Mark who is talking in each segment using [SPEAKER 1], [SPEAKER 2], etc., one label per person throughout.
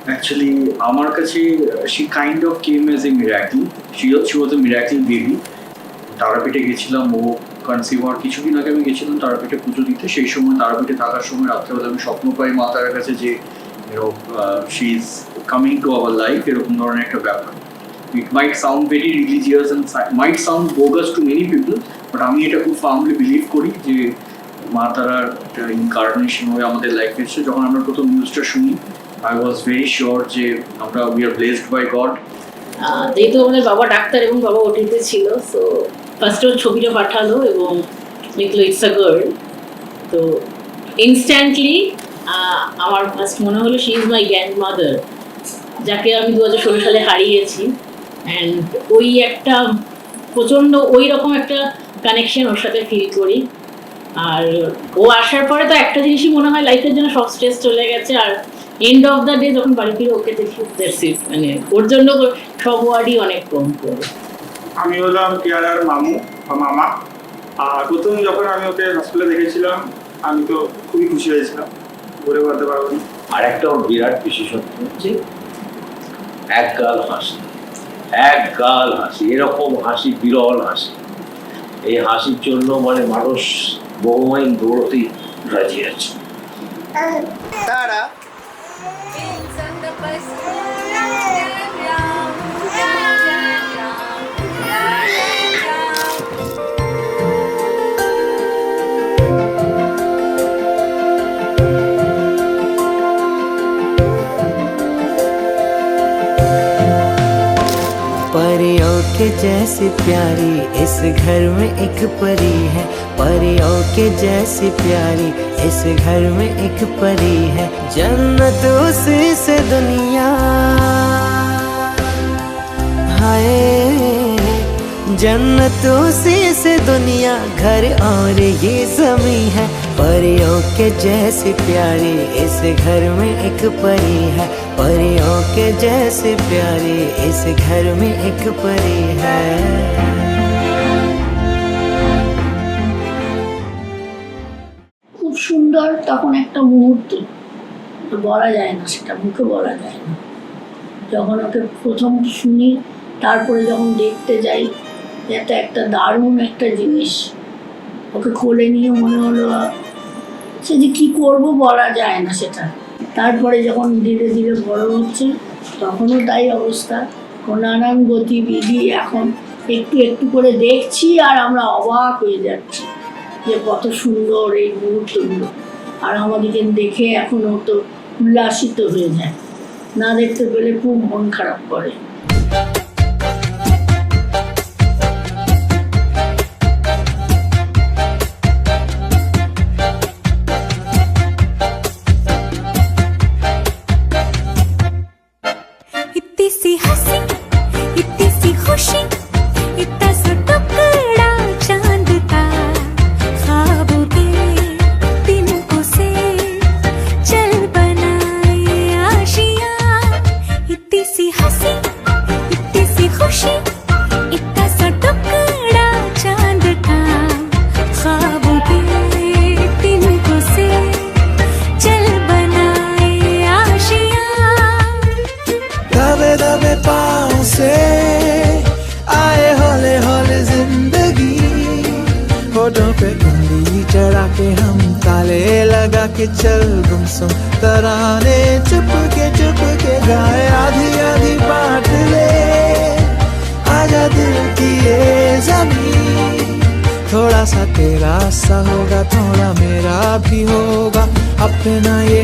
[SPEAKER 1] Actually আমার কাছে she kind of came as a miracle. She was A miracle baby. তারাপীঠে গেছিলাম, ও conceive হওয়ার কিছুদিন আগে আমি গেছিলাম তারাপীঠে পুজো দিতে। সেই সময় তারাপীঠে থাকার সময় রাত্রেবেলা আমি স্বপ্ন পাই মা তারার কাছে যে she is coming to our life, এরকম ধরনের একটা ব্যাপার। It might sound very religious and might sound bogus to many people, but আমি এটা খুব ফার্মলি বিলিভ করি যে মা তারার একটা ইনকার্নেশন হয়ে আমাদের লাইফে এসেছে। যখন আমরা প্রথম নিউজটা শুনি, আই ওয়াজ ভেরি শিওর যে we are blessed by God.
[SPEAKER 2] যেহেতু আমাদের বাবা ডাক্তার এবং বাবা ওটিতে ছিল, সো ফার্স্টে ছবিটা পাঠালো এবং লিখলো ইটস আ গার্ল। তো ইনস্ট্যান্টলি আমার ফার্স্ট মনে হলো she is my grand mother, যাকে আমি 2016 সালে হারিয়েছি। অ্যান্ড ওই একটা প্রচণ্ড ওই রকম একটা কানেকশন ওর সাথে ফিল করি। আর ও আসার পরে তো একটা জিনিসই মনে হয় লাইফের জন্য সব স্ট্রেস চলে গেছে। আর এন্ড অফ দ্য ডে যখন বাড়ি ফিরে ওকে দেখি, মানে ওর জন্য সব ওয়ার্ডই অনেক কম করে।
[SPEAKER 3] আমি হলাম কিয়ারার মামু বা মামা। আর প্রথম যখন আমি ওকে হসপিটালে দেখেছিলাম, আমি তো খুবই খুশি হয়েছিলাম, বলে বলতে পারবো না।
[SPEAKER 4] আর একটা ওর বিরাট বিশেষত্ব হচ্ছে একগাল হাসি। একগাল হাসি, এরকম হাসি বিরল হাসি। এই হাসির জন্য মানে মানুষ বহু মাইল দৌড়তেই রাজি আছে।
[SPEAKER 5] তারা
[SPEAKER 6] परियों के जैसी प्यारी इस घर में एक परी है, परियों के जैसी प्यारी इस घर में एक परी है। जन्नत उसी से दुनिया, हाय जन्नत उसी से दुनिया, घर और ये ज़मीं है। परियों के जैसी प्यारी इस घर में एक परी है, परियों के जैसी प्यारी इस घर में एक परी है।
[SPEAKER 2] খুব সুন্দর তখন একটা মুহূর্ত, বলা যায় না, সেটা মুখে বলা যায় না। যখন ওকে প্রথম শুনি, তারপরে যখন দেখতে যাই, এটা একটা দারুণ একটা জিনিস। ওকে কোলে নিয়ে মনে হলো সে যে কী করবো বলা যায় না সেটা। তারপরে যখন ধীরে ধীরে বড় হচ্ছে, তখনও তাই অবস্থা। ও নানান গতিবিধি এখন একটু একটু করে দেখছি, আর আমরা অবাক হয়ে যাচ্ছি যে কত সুন্দর এই মুহূর্তগুলো। আর আমাদেরকে দেখে এখনও তো উল্লাসিত হয়ে যায়, না দেখতে পেলে খুব মন খারাপ করে।
[SPEAKER 6] चढ़ा के हम ताले लगा के चल गुमसुम तराने चुप के गाए, आधी आधी बात ले आजा दिल की ये ज़मीन। थोड़ा सा तेरा सा होगा, थोड़ा मेरा भी होगा अपना ये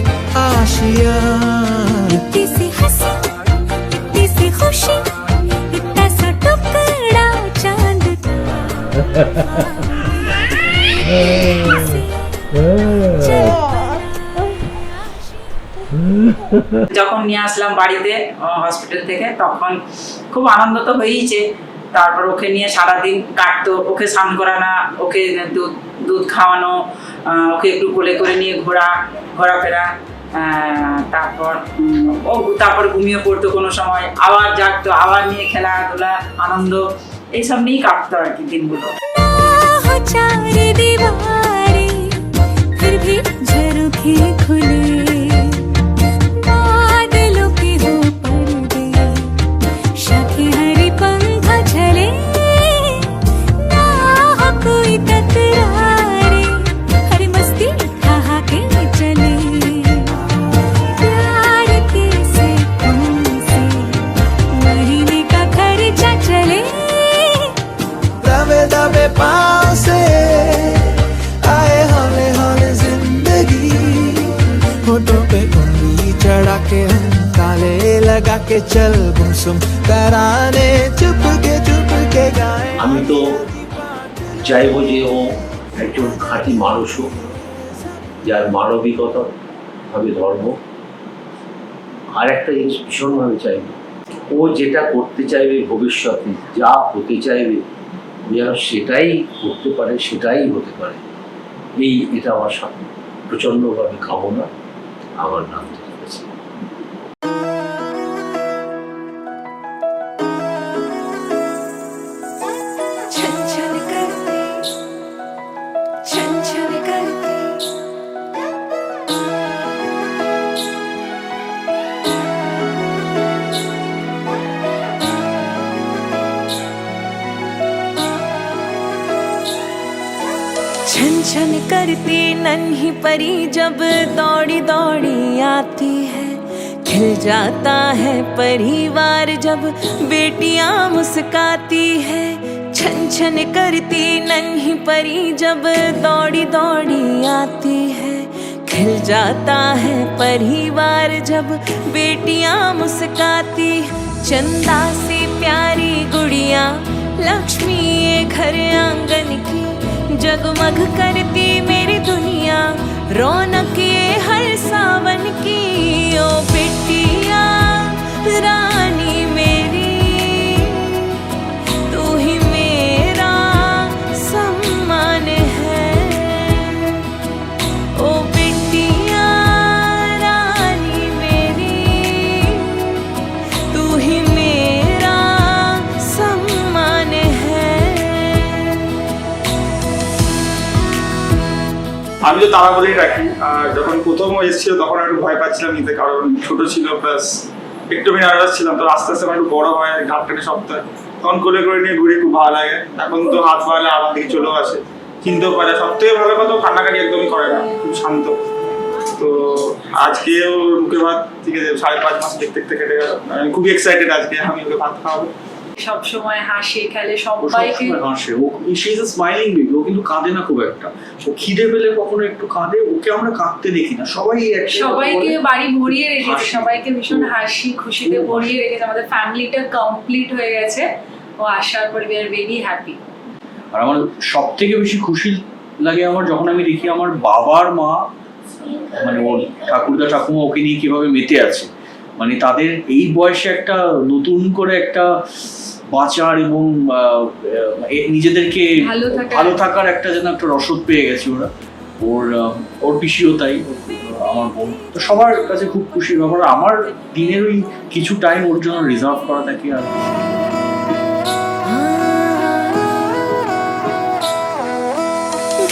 [SPEAKER 6] आशिया।
[SPEAKER 7] इतनी सी हंसी, इतनी सी खुशी, इतना सा टुकड़ा चांद का।
[SPEAKER 8] যখন নিয়ে আসলাম বাড়িতে হসপিটাল থেকে, তখন খুব আনন্দ তো হয়েইছে। তারপর ওকে নিয়ে সারাদিন কাটতো, ওকে স্নান করানো, ওকে দুধ খাওয়ানো, ওকে একটু কোলে করে নিয়ে ঘোরাফেরা। তারপর ঘুমিয়ে পড়তো, কোনো সময় আবার জাগতো, আবার নিয়ে খেলাধুলা আনন্দ এইসব নিয়েই কাটতো আর কি দিনগুলো।
[SPEAKER 7] फिर भी झरोखे खुले, बादलों के
[SPEAKER 6] ताले लगा के चल गुमसुम तराने चुप के गाए
[SPEAKER 4] আমি তো চাইবো যে ও একজন খাঁটি মানুষ হোক, যার মানবিকতা ভাবে ধর্ম। আর একটা জিনিস ভীষণভাবে চাইব, ও যেটা করতে চাইবে ভবিষ্যতে, যা হতে চাইবে যেন সেটাই করতে পারে, সেটাই হতে পারে। এটা আমার প্রচণ্ডভাবে কামনা আমার নাম থেকে গেছে।
[SPEAKER 7] छन छन करती छन छन करती छन छन करती नन्ही परी जब दौड़ी दौड़ी आती है, खिल जाता है परिवार जब बेटियां मुस्काती है। छन छन करती नन्ही परी जब दौड़ी दौड़ी आती है, खिल जाता है परिवार जब बेटियां मुस्काती। चंदा से प्यारी गुड़िया लक्ष्मी ये घर आंगन की, जगमग करती मेरी दुनिया रौनक ये हर सावन की। ओ बिटिया रानी मेरी, तू ही मेरा सम्मान है। ओ बिटिया रानी मेरी, तू ही मेरा सम्मान है।
[SPEAKER 3] আমি তো তারা বলেই রাখি। আর যখন প্রথম এসেছিল তখন একটু ভয় পাচ্ছিলাম নিতে, কারণ ছোট ছিল, প্লাস একটু আমি নার্ভাস ছিলাম। তো আস্তে আস্তে একটু বড় হয়, ঘাট কাটে সপ্তাহে, তখন কোলে করে নিয়ে ঘুরে খুব ভালো লাগে। এখন তো হাত পারলে আমার দিকে চলেও আসে, চিনতেও পারে। সব থেকে ভালো কথা, কান্নাকাটি একদমই করে না, খুব শান্ত। তো আজকেও মুখে ভাত, ঠিক আছে, 5.5 মাস দেখতে দেখতে কেটে গেল। আমি খুবই এক্সাইটেড আজকে আমি ওকে ভাত খাওয়াবো।
[SPEAKER 8] সব সময় হাসি খেলে সবাইকে।
[SPEAKER 1] হাসে ও, she is a smiling baby. ও কিন্তু কাঁদে না খুব একটা। ও খিদে পেলে কখনো একটু কাঁদে, ওকে আমরা কাঁদতে দেখি না।
[SPEAKER 9] সবাইকে বাড়ি ভরিয়ে রেখেছে,
[SPEAKER 1] হাসি।
[SPEAKER 9] সবাইকে ভীষণ হাসি খুশিতে ভরিয়ে রেখেছে। আমাদের ফ্যামিলিটা কমপ্লিট হয়ে গেছে ও আসার পরে। We are very happy.
[SPEAKER 1] আর আমার সব থেকে বেশি খুশি লাগে আমার যখন আমি দেখি আমার বাবার মা, মানে ওর ঠাকুরদা ঠাকুমা ওকে নিয়ে কিভাবে মেতে আছে। মানে তাদের এই বয়সে একটা নতুন করে একটা বাঁচার এবং নিজেদেরকে ভালো থাকার একটা যেন একটা রসদ পেয়ে গেছে ওরা। ওর পিসিও তাই, আমার বোন। তো সবার কাছে খুব খুশির ব্যাপার। আমার দিনের ওই কিছু টাইম ওর জন্য রিজার্ভ করা থাকে। আর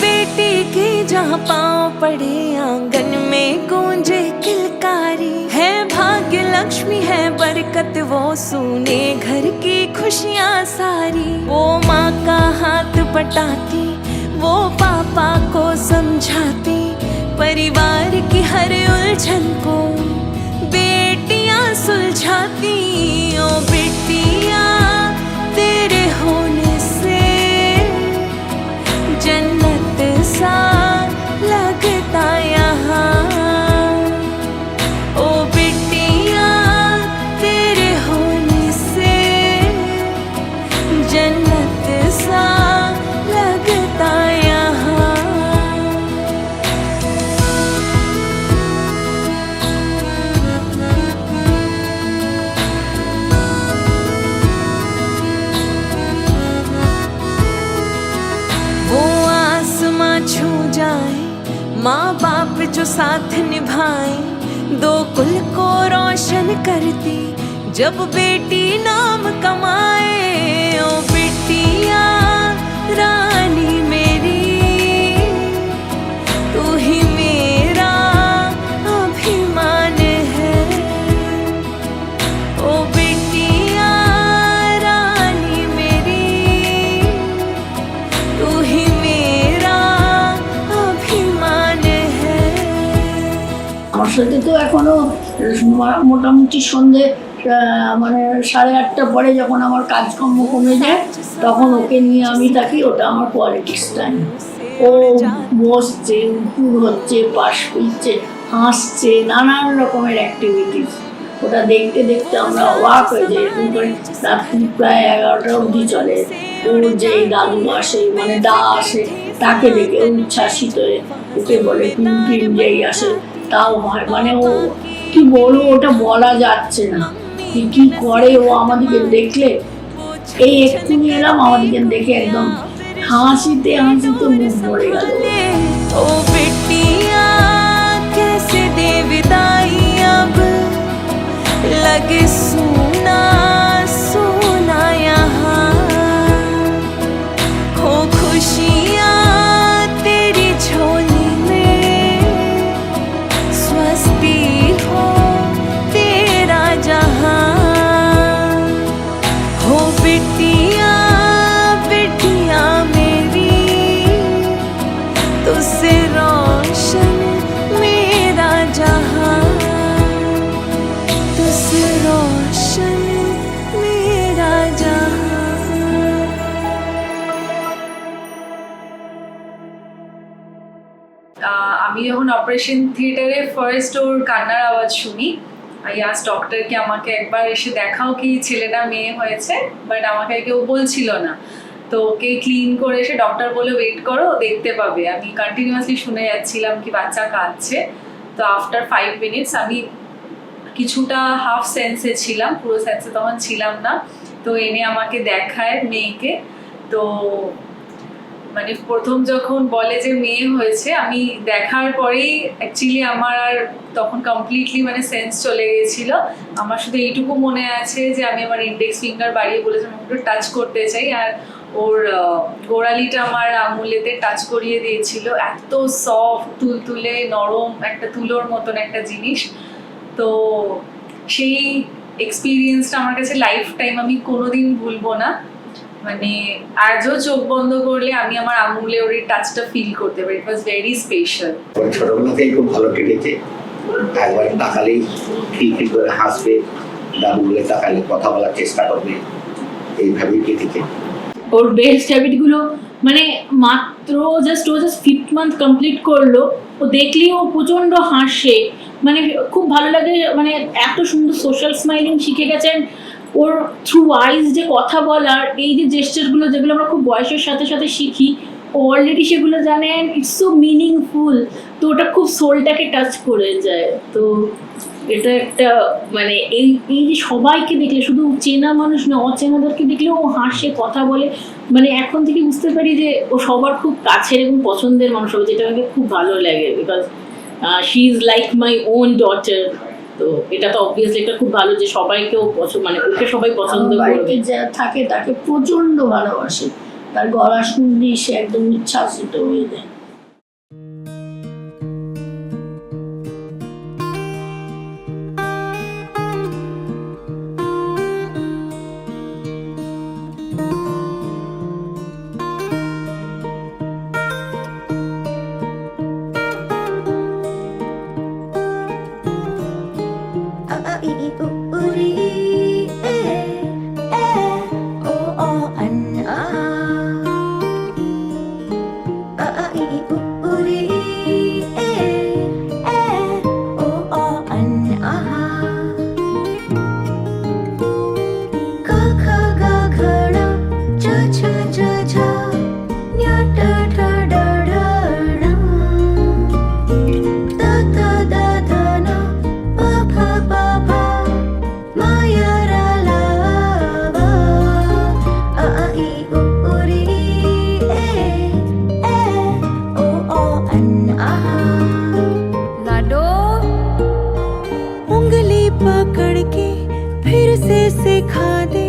[SPEAKER 7] बेटी की जहाँ पाँव पड़े आंगन में गूंजे किलकारी है। भाग्य लक्ष्मी है बरकत वो सुने घर की खुशियाँ सारी। वो माँ का हाथ पटाती, वो पापा को समझाती, परिवार की हर उलझन को बेटियाँ सुलझाती। ओ बेटिया तेरे होने से जन्नत सा लगता यहाँ। ओ बिटिया तेरे होने से जन्नत सा लगता यहाँ। वो आसमां छू जाए, माँ बाप जो साथ निभाए, दो कुल को रोशन करती जब बेटी नाम कमाए। ओ बिटिया रानी मेरी, तू ही मेरा अभिमान है। ओ बिटिया रानी मेरी, तू ही मेरा अभिमान है।
[SPEAKER 2] আমার সাথে তো এখনো মোটামুটি সন্ধে মানে 8:30 পরে যখন আমার কাজকর্ম কমে যায় তখন ওকে নিয়ে আমি থাকি। ওটা আমার কোয়ালিটিস টাইম। ও বসছে, উপুর হচ্ছে, পাশ ফিরছে, হাসছে, নানান রকমের অ্যাক্টিভিটিস ও ওটা দেখতে দেখতে আমরা অবাক হয়ে যাই। এরকম করে রাত্রি প্রায় 11টা অবধি চলে। ওর যে দাদু আসে, মানে দা আসে, তাকে দেখে উচ্ছ্বাসিত হয়ে ওকে বলে পিম যেই আসে তাও হয়। মানে ও কি বলবো, ওটা বলা যাচ্ছে না কি করে ও আমাদেরকে দেখলে। এই এক্ষুনি এলাম, আমাদেরকে দেখে একদম হাসিতে হাসিতে মুখ ভরে গেল।
[SPEAKER 7] ओ बिटिया कैसे दे विदाई अब, लगे सुना सुना यहाँ, हो खुशियाँ तेरी झोली में, स्वस्ति हो तेरा जहाँ, हो बिटिया बिटिया मेरी, तुझसे रोशन मेरा जहाँ, तुझसे रोशन मेरा जहाँ।
[SPEAKER 9] আমি যখন অপারেশন থিয়েটারে ফার্স্ট ওর কান্নার আওয়াজ শুনি, ইয়াস ডক্টরকে আমাকে একবার এসে দেখাও কি ছেলেটা মেয়ে হয়েছে, বাট আমাকে কেউ বলছিল না। তো ওকে ক্লিন করে এসে ডক্টর বলে ওয়েট করো, দেখতে পাবে। আমি কন্টিনিউয়াসলি শুনে যাচ্ছিলাম কি বাচ্চা কাঁদছে। তো আফটার 5 মিনিটস আমি কিছুটা হাফ সেন্সে ছিলাম, পুরো সেন্সে তখন ছিলাম না। তো এনে আমাকে দেখায় মেয়েকে। তো মানে প্রথম যখন বলে যে মেয়ে হয়েছে, আমি দেখার পরেই অ্যাকচুয়ালি আমার আর তখন কমপ্লিটলি মানে সেন্স চলে গেছিল। আমার শুধু এইটুকু মনে আছে যে আমি আমার ইন্ডেক্স ফিঙ্গার বাড়িয়ে বলেছি আমি একটু টাচ করতে চাই, আর ওর গোড়ালিটা আমার আঙুলেতে টাচ করিয়ে দিয়েছিল। এত সফট, তুলতুলে নরম, একটা তুলোর মতন একটা জিনিস। তো সেই এক্সপিরিয়েন্সটা আমার কাছে লাইফ টাইম আমি কোনোদিন ভুলবো না। মানে আজও চোখ বন্ধ করলে আমি আমার আঙুলে ওর টাচটা ফিল করতে পারি। ইট ওয়াজ ভেরি স্পেশাল।
[SPEAKER 5] ছোটবেলা থেকে খুব ভালো কেটেছে। একবার তাকালেই খিলখিল করে হাসবে, দাদু বলে তাকালে কথা বলার চেষ্টা করবে, এইভাবেই কেটেছে।
[SPEAKER 2] ওর বেস্ট হ্যাবিটগুলো মানে মাত্র জাস্ট 5th মান্থ কমপ্লিট করলো, ও দেখলেই ও প্রচণ্ড হাসে, মানে খুব ভালো লাগে। মানে এত সুন্দর সোশ্যাল স্মাইলিং শিখে গেছেন। ওর থ্রু আইজ যে কথা বলার এই যে জেস্টারগুলো, যেগুলো আমরা খুব বয়সের সাথে সাথে শিখি, ও অলরেডি সেগুলো জানেন। It's so meaningful. তো ওটা খুব সোলটাকে টাচ করে যায়। তো এটা একটা মানে এই যে সবাইকে দেখলে, শুধু চেনা মানুষ না, অচেনাদেরকে দেখলেও ও হাসে, কথা বলে। মানে এখন থেকে বুঝতে পারি যে ও সবার খুব কাছের এবং পছন্দের মানুষ হবে, যেটা আমাকে খুব ভালো লাগে। Because she is like my own daughter. তো এটা তো অবভিয়াসলি এটা খুব ভালো যে সবাইকেও মানে ওকে সবাই পছন্দ করবে। যা থাকে তাকে প্রচণ্ড ভালোবাসে, তার গলা শুনলেই সে একদম উচ্ছ্বাসিত হয়ে যায়।
[SPEAKER 7] सिखा दे,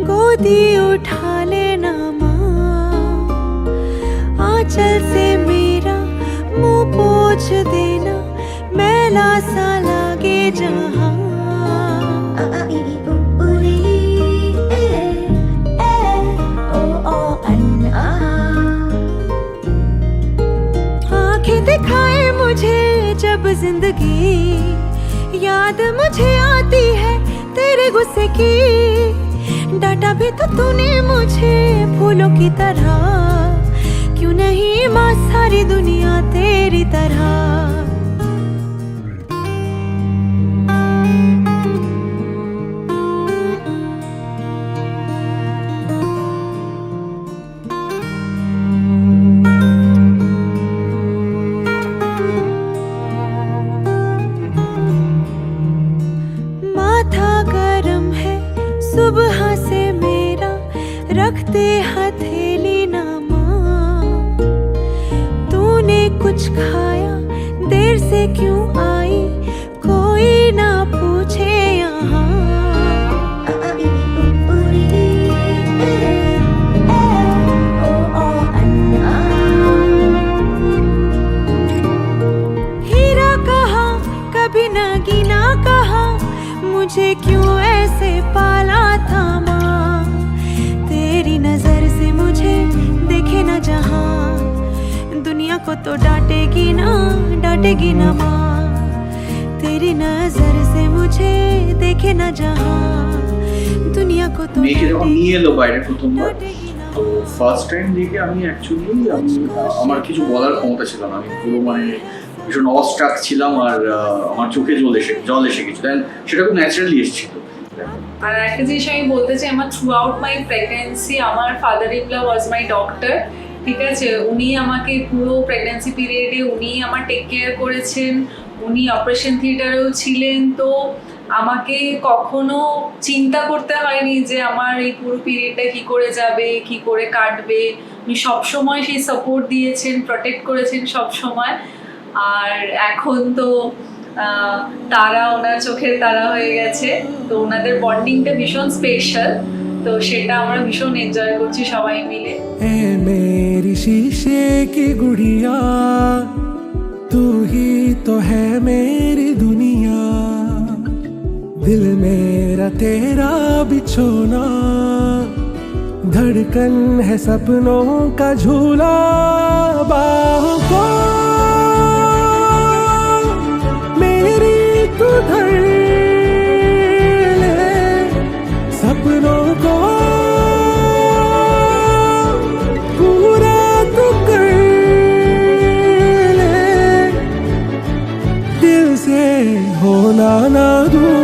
[SPEAKER 7] गोदी उठा लेना माँ, आंचल से मेरा मुंह पोंछ देना, मैला सा लागे जहाँ। आंखें दिखाए मुझे जब जिंदगी, याद मुझे आती है तेरे गुस्से की, डांटा भी तो तूने मुझे फूलों की तरह, क्यों नहीं माँ सारी दुनिया तेरी तरह। करम है सुबह से मेरा रखते हथेली ना माँ। तूने कुछ खाया देर से क्यों आई कोई ना पूछे यहाँ। हीरा कहा कभी नगीना कहा मुझे क्यों ऐसे पाला था माँ। तेरी नजर से मुझे देखे ना जहाँ दुनिया को तो डांटेगी ना माँ। तेरी नजर से मुझे देखे ना जहाँ दुनिया को तो
[SPEAKER 1] মেয়েকে যখন নিয়ে এলো বাইরে প্রথমবার,
[SPEAKER 7] डांटेगी ना।
[SPEAKER 1] তো ফার্স্ট টাইম দেখে আমি আমার কিছু বলার ক্ষমতা ছিল না। আমি পুরো ভীষণ অস্ট্রাক ছিলাম, আর আমার চোখে জল এসে গেছিল। সেটা খুব ন্যাচারালি এসেছিল।
[SPEAKER 9] আর একটা জিনিস আমি বলতে চাই, আমার থ্রু আউট মাই প্রেগনেন্সি আমার father in law was my doctor. ঠিক আছে, উনি আমাকে পুরো প্রেগনেন্সি পিরিয়ডে উনি আমার টেক কেয়ার করেছেন, উনি অপারেশন থিয়েটারেও ছিলেন। তো আমাকে কখনো চিন্তা করতে হয়নি যে আমার এই পুরো পিরিয়ডটা কী করে যাবে, কী করে কাটবে। উনি সবসময় সেই সাপোর্ট দিয়েছেন, প্রোটেক্ট করেছেন সব সময়। আর এখন তো তারা ওনার চোখের তারা হয়ে গেছে, তো ওনাদের বন্ডিংটা ভীষণ স্পেশাল। তো সেটা আমরা ভীষণ এনজয় করছি সবাই মিলে।
[SPEAKER 6] ए मेरी शीशे की गुड़िया तू ही तो है मेरी दुनिया। दिल मेरा तेरा बिछोना धड़कन है सपनों का झूला। बाहों को मेरी तू धर ले सपनों को पूरा तू कर ले दिल से होना ना दूर।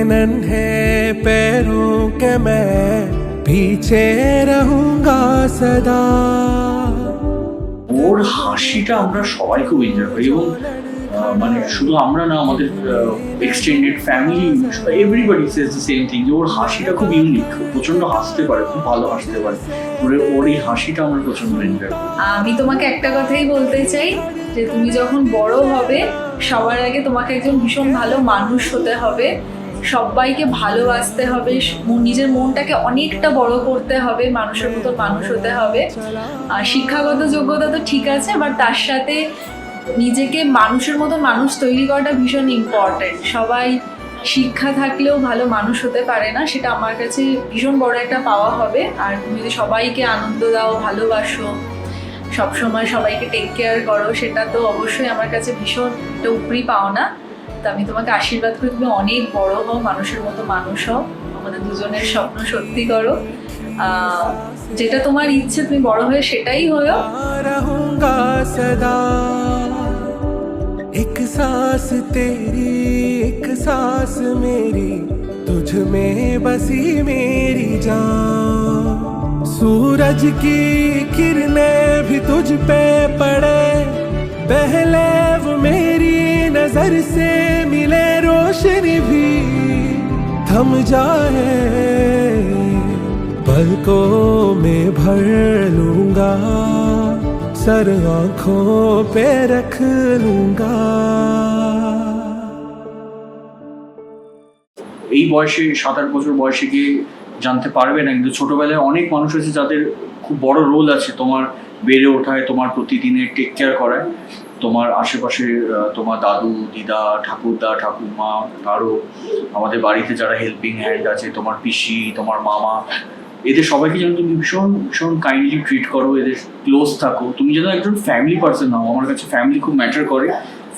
[SPEAKER 6] नन्हे पैरों के मैं पीछे रहूंगा सदा।
[SPEAKER 1] ওর হাসিটা আমরা সবাই খুব এনজয় করি, এবং শুধু আমরা না, আমাদের extended family everybody says the same thing, যে ওর হাসিটা খুব ইউনিক, প্রচন্ড হাসতে পারে, খুব ভালো হাসতে পারে। ওর এই হাসিটা আমরা প্রচন্ড এনজয় করি।
[SPEAKER 9] আমি তোমাকে একটা কথাই বলতে চাই, যে তুমি যখন বড় হবে সবার আগে তোমাকে একজন ভীষণ ভালো মানুষ হতে হবে, সবাইকে ভালোবাসতে হবে, নিজের মনটাকে অনেকটা বড় করতে হবে, মানুষের মতো মানুষ হতে হবে। আর শিক্ষাগত যোগ্যতা তো ঠিক আছে, বাট তার সাথে নিজেকে মানুষের মতো মানুষ তৈরি করাটা ভীষণ ইম্পর্টেন্ট। সবাই শিক্ষা থাকলেও ভালো মানুষ হতে পারে না, সেটা আমার কাছে ভীষণ বড় একটা পাওয়া হবে। আর তুমি যদি সবাইকে আনন্দ দাও, ভালোবাসো, সবসময় সবাইকে টেক কেয়ার করো, সেটা তো অবশ্যই আমার কাছে ভীষণ একটা উপরি পাওনা। তো আমি তোমাকে আশীর্বাদ করি, তুমি অনেক বড় হও, মানুষের মতো মানুষ হও, আমাদের দুজনের স্বপ্ন সত্যি করো। যেটা তোমার ইচ্ছে তুমি বড় হয়ে সেটাই হও।
[SPEAKER 6] रहूंगा सदा एक सांस तेरी एक सांस मेरी तुझ में बसी मेरी जान। सूरज की किरणें भी तुझ पे पड़े, पहले वो मेरी नजर से मिले, रोशनी भी थम जाए, पलकों में भर लूंगा, सर आंखों पे रख लूंगा।
[SPEAKER 1] এই বয়সে 7-8 বছর বয়সে গিয়ে জানতে পারবে না, কিন্তু ছোটবেলায় অনেক মানুষ আছে যাদের খুব বড় রোল আছে তোমার বেড়ে ওঠায়, তোমার প্রতিদিনের টেক কেয়ার করায়। তোমার আশেপাশে তোমার দাদু দিদা ঠাকুরদা ঠাকুমা, আরও আমাদের বাড়িতে যারা হেল্পিং হ্যান্ড আছে, তোমার পিসি তোমার মামা, এদের সবাইকে যেন তুমি ভীষণ ভীষণ কাইন্ডলি ট্রিট করো, এদের ক্লোজ থাকো, তুমি যেন একজন ফ্যামিলি পার্সন হও। আমার কাছে ফ্যামিলি খুব ম্যাটার করে,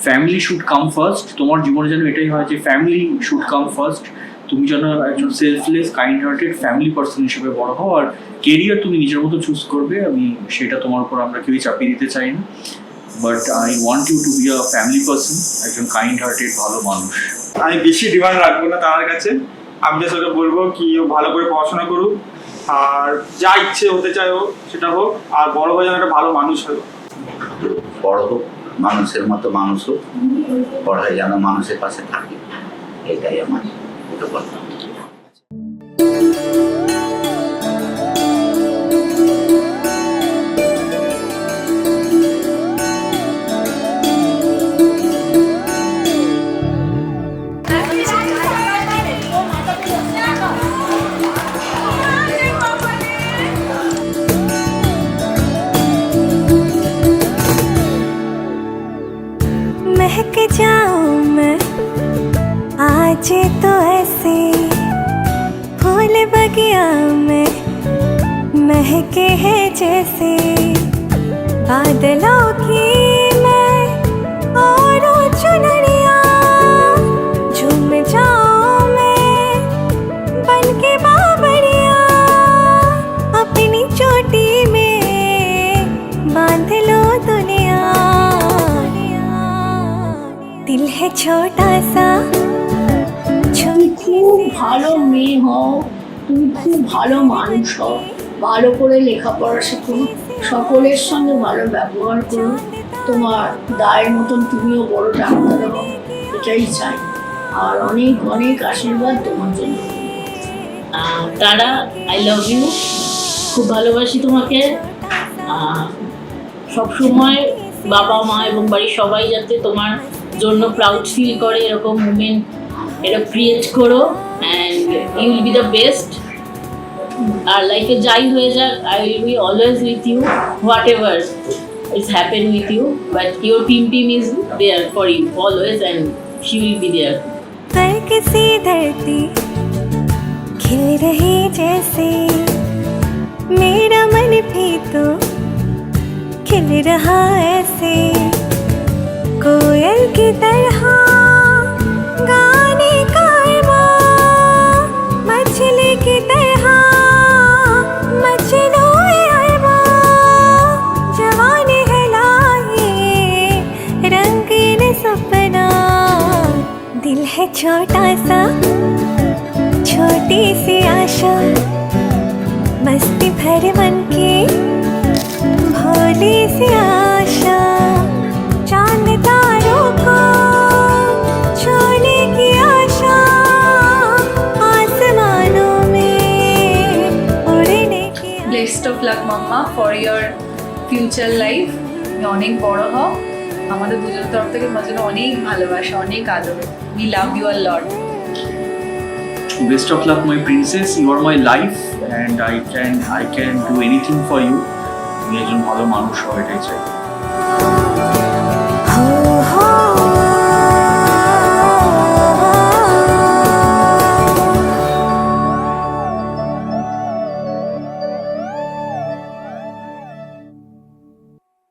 [SPEAKER 1] ফ্যামিলি শুড কাম ফার্স্ট। তোমার জীবনে যেন এটাই হয় যে ফ্যামিলি শুড কাম ফার্স্ট। তুমি যেন একজন selfless kind hearted family person হিসেবে বড় হও, আর কেরিয়ার তুমি নিজের মতো চুজ করবে। আমি সেটা তোমার উপর আমরা কেউই চাপিয়ে দিতে চাই না, but I want you to be a family person, একজন কাইন্ড হার্টেড ভালো মানুষ।
[SPEAKER 3] আমি বেশি ডিমান্ড রাখবো না তার কাছে, আমি জাস্ট ওকে বলবো কি ও ভালো করে পড়াশোনা করুক, আর যা ইচ্ছে হতে চায় ও সেটা হোক, আর বড় হয়ে যেন একটা ভালো মানুষ হোক।
[SPEAKER 5] বড় হোক, মানুষের মতো মানুষ হোক, পড়ায় যেন মানুষের পাশে থাকে, এটাই আমার কথা।
[SPEAKER 7] महक जाऊं मैं आज तो ऐसे फूल बगिया में महके हैं जैसे बादलों की मैं और चुनरिया झूम जाऊं मैं बन के बाबरिया अपनी चोटी में बांध लो दुनिया दिल है छोटा सा
[SPEAKER 2] তুমি খুব ভালো মেয়ে হও, তুমি খুব ভালো মানুষ হও, ভালো করে লেখাপড়া শেখো, সকলের সঙ্গে ভালো ব্যবহার করো, তোমার দায়ের মতন তুমিও বড় ডাক্তার হও, এটাই চাই। আর অনেক অনেক আশীর্বাদ তোমার জন্য। তারা, আই লাভ ইউ, খুব ভালোবাসি তোমাকে। সবসময় বাবা মা এবং বাড়ির সবাই যাতে তোমার জন্য প্রাউড ফিল করে এরকম মুভমেন্ট এটা ক্রিয়েট করো, and you will be the best. আর লাইফে যাই হয়ে যাক, I will be always with you, whatever is happen with you, but your team is there for you always, and she will be there.
[SPEAKER 7] कर किसी धरती खिल रही जैसे मेरा मन भी तो खिल रहा ऐसे कोयल की तरह गाने का अरमां, मछली की तरह मछलो अरमां, जवानी है लाए रंगीन सपना, दिल है छोटा सा छोटी सी आशा, मस्ती भर मन की भोली सी आशा, चांद तारों को छूने की आशा, आसमानों में उड़ने की आशा।
[SPEAKER 9] Best of luck mumma for your future life. অনেক বড় হও, আমাদের দুজনের তরফ থেকে তোমার জন্য অনেক ভালোবাসা, অনেক আদর। We love you a lot.
[SPEAKER 1] Best of luck, my princess. You are my life, and I can do anything for you. তুমি একজন ভালো মানুষ হও, এটাই চাই।